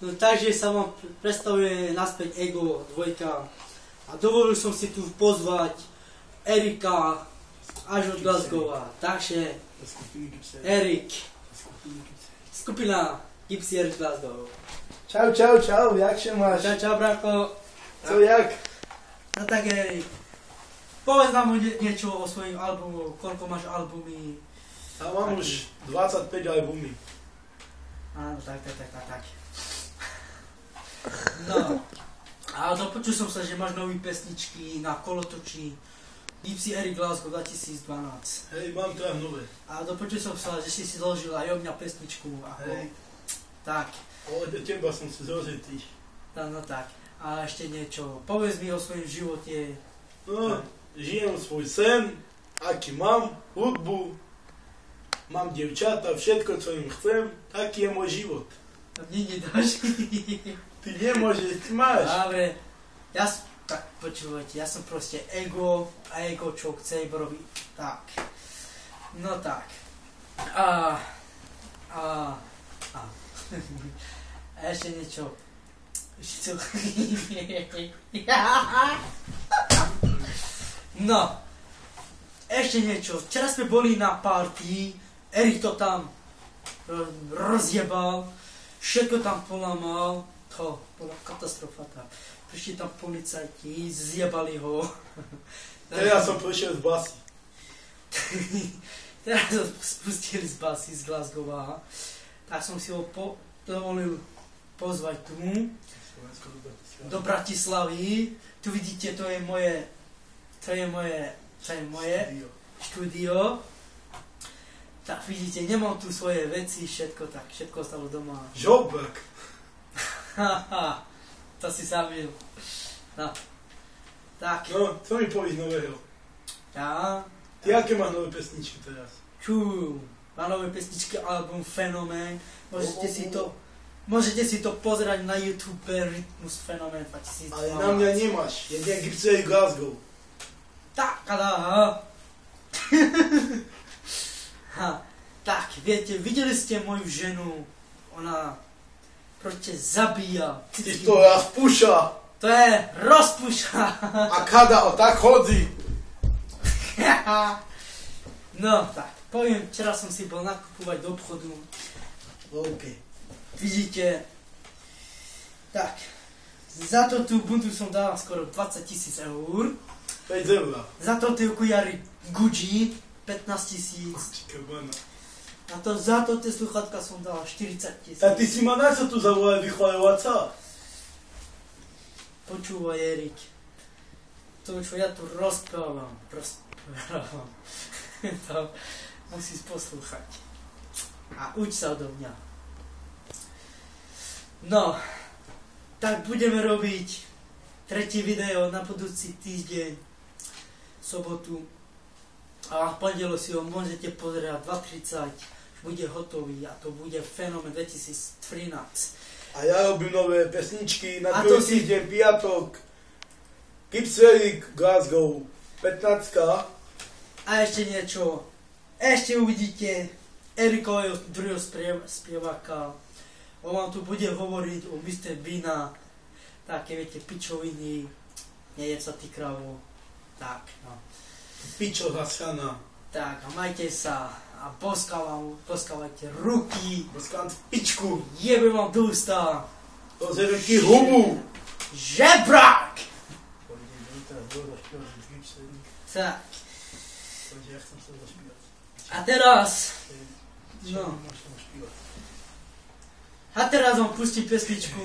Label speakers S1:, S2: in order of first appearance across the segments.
S1: No takže sa vám predstavuje naspäť Ego 2 a dovolil som si tu pozvať Erika až od Glasgowa. Takže Erik, skupina Gypsy Eric Glasgow.
S2: Čau, jak się máš?
S1: Čau, brako.
S2: Co, jak?
S1: No tak Erik, povedz nám niečo o svojím albumu, koľko máš albumy.
S2: Ja mám už 25 albumy.
S1: Áno, tak. No, a dopočul som sa, že máš nové pesničky na kolotoči Gypsy Eric Glasgow 2012.
S2: Hej, mám teda nové.
S1: A dopočul som sa, že si zložil aj o mňa pesničku. Ako,
S2: hej.
S1: Tak.
S2: Od teba som si zložil ty.
S1: No tak. A ešte niečo. Povedz mi o svojom živote.
S2: No, žijem svoj sen, aký mám, hudbu, mám dievčata, všetko, čo im chcem, taký je môj život.
S1: A mne nedáš?
S2: Ty nemôžeš, ty máš.
S1: Dobre, tak počúvajte, ja som proste Ego a Ego čo chce robiť. Tak. No tak. A ešte niečo. No. Ešte niečo. Včera sme boli na party, Erik to tam rozjebal, všetko tam polamal. To bola katastrofa tam. Prišli tam policajti, zjebali ho.
S2: Teraz som prišiel z basy.
S1: Teraz ho spustili z basy, z Glasgowa. Tak som si ho dovolil pozvať tu, do Bratislavy. Tu vidíte, to je moje štúdio. Tak vidíte, nemám tu svoje veci, všetko ostalo doma.
S2: Žobek.
S1: Haha, to si zabil. No. Tak.
S2: No, co mi povíš nového?
S1: Ja?
S2: Ty aké máš nové pesničky teraz?
S1: Má nové pesničky, album Fenomén. Môžete si to pozerať na YouTube, Rytmus Fenomén 2012.
S2: Ale na mňa nemáš, ja Gypsy Eric Glasgow.
S1: Tak, tak, viete, videli ste moju ženu, ona proste zabíja.
S2: Ty to rozpúša.
S1: To je rozpúša.
S2: A kada o tak chodí.
S1: No tak, poviem, včera som si bol nakupovať do obchodu. OK. Vidíte, tak, za to tú bundu som dal skoro 20 000 eur.
S2: 5 eur.
S1: Za to tie okujary Gucci 15 000. A to za to tie sluchatka som dal 40 000.
S2: A ty si ma na čo tu zavolaj vychvaľovať sa?
S1: Počúvaj, Erik. To, čo ja tu rozprávam. To musíš poslúchať. A uč sa odo mňa. No, tak budeme robiť tretie video na budúci týždeň, sobotu. A v pondelok si ho môžete pozerať 2:30. Bude hotový a to bude Fenomén 2013.
S2: A ja robím nové pesničky na druhý týždeň, piatok. Gypsy Eric Glasgow 15.
S1: A ešte niečo. Ešte uvidíte Erikového druhého spieváka. On vám tu bude hovoriť o Mr. Beana. Také, viete, pičoviny. Nejedz sa ty kravo. Tak, no.
S2: Pičo zasraná.
S1: Tak, a majte sa. A boskávajte ruky.
S2: Boskám pičku.
S1: Jebe vám do ústa.
S2: Rozjebem ti hubu.
S1: Žebrák! Tak. A teraz... No. A teraz vám pustím pesničku.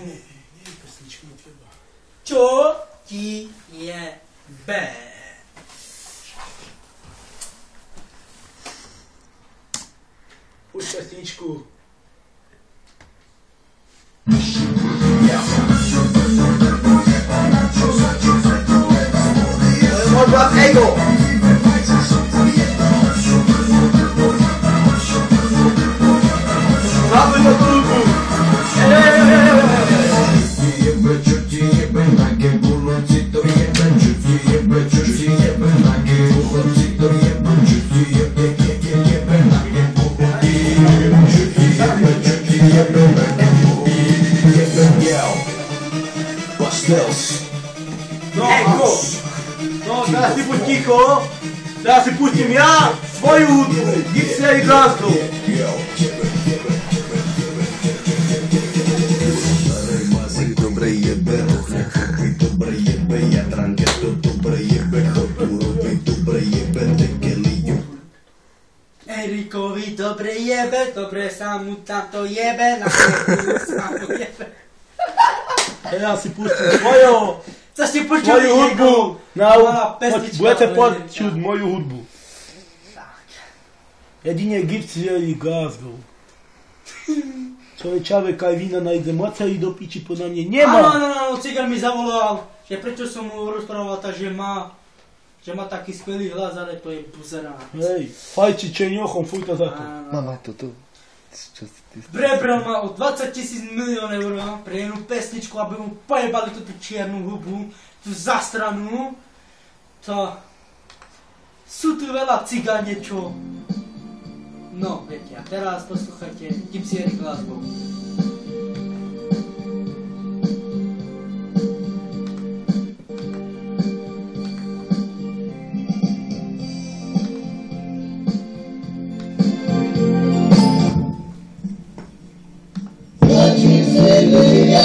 S1: Čo ti je B?
S2: Puść pesničku. Mój brat Ego. Mamy do klubu. Jebe buď ticho. Teraz si pustím ja svoju hudbu. Gypsy a ich Glasgow.
S3: Dobre jebe, dobre jebe, jadranke to dobre jebe, chopurovi dobre jebe, tekeliu.
S1: Erikovi dobre jebe, dobre sa mu tamto jebe, na chvíľu sa mu jebe.
S2: Teraz si pustím svoju hudbu. Budete počuť moju hudbu. Jedine Gypsy a ich Glasgow. Človek aj vína najde moc a i do piči podľa mňa nemá.
S1: Áno, Cigar mi zavolal, že prečo som mu rozprával, že má taký skvelý hlas, ale to je buzerá.
S2: Hej, fajči čeňochom, fujta za to.
S4: Mama, toto.
S1: Prebral ma o 20 000 milión eur pre jednu pesničku, aby mu pojebali tú čiernu hubu, tú zastranú. To... Sú tu veľa cigáne, čo... No, viete, a teraz poslúchajte Gypsy a ich Glasgow.
S2: Ella Gypsy a ich Glasgow.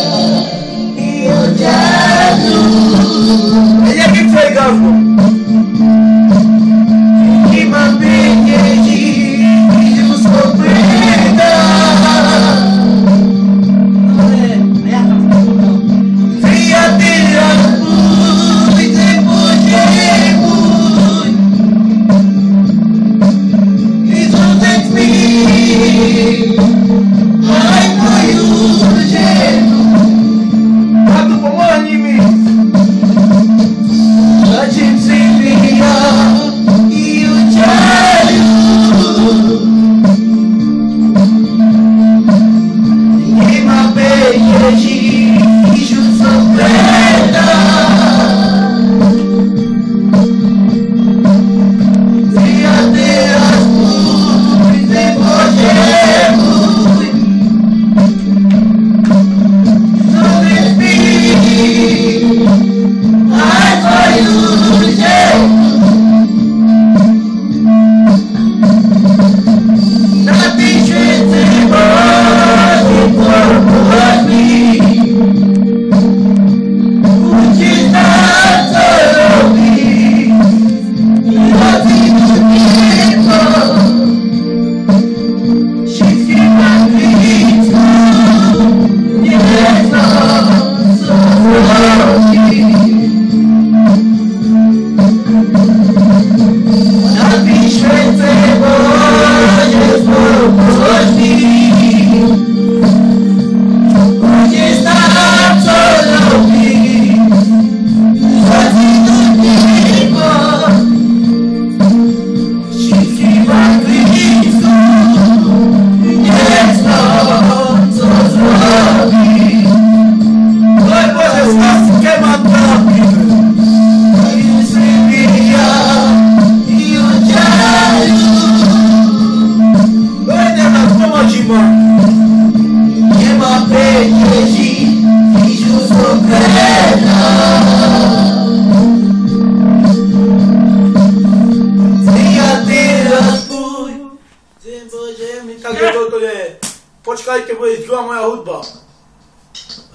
S2: Počkajte, bude druhá moja hudba.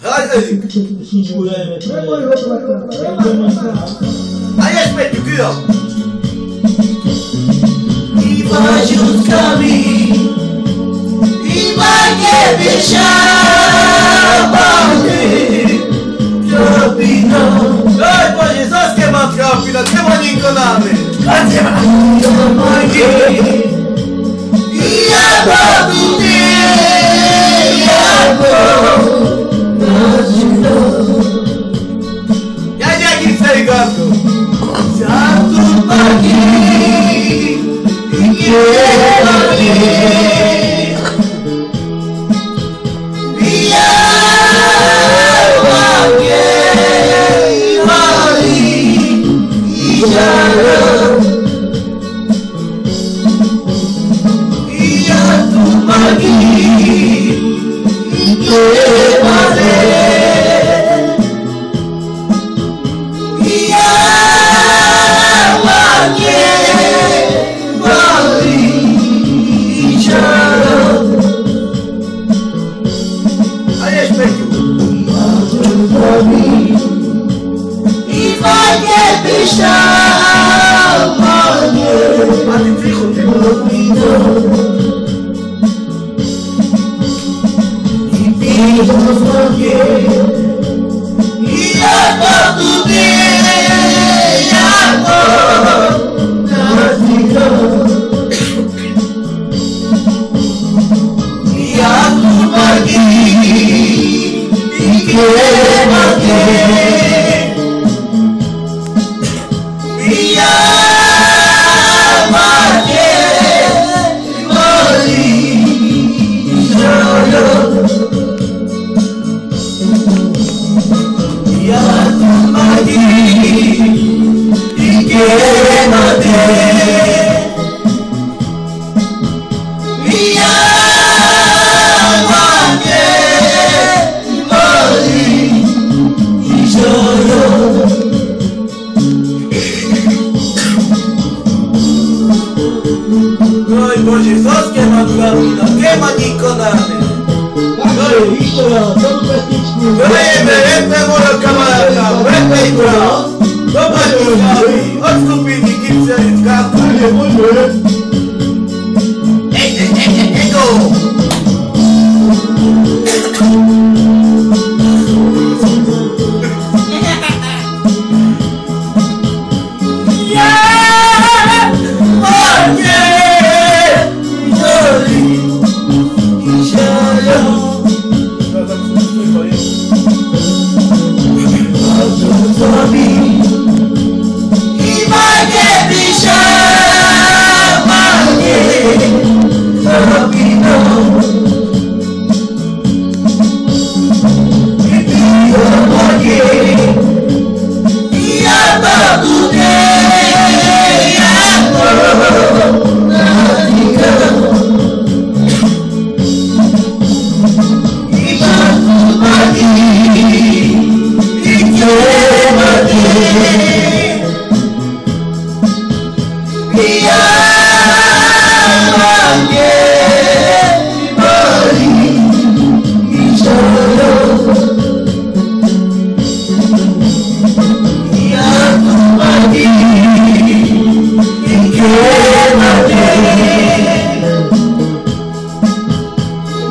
S2: Hrajte si. A jeďme tu, kýho.
S5: Iba žutkami, iba nevyšávame, tropina.
S2: Daj Bože, zase mám tropina, nebo nikto náme.
S5: Kade ma domogi, ja bodu
S2: Gypsy Glasgow.
S5: Satu pagi ingin lagi biar wangi hari ijarah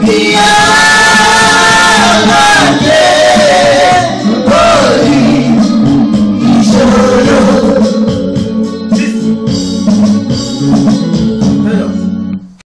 S5: Yeah.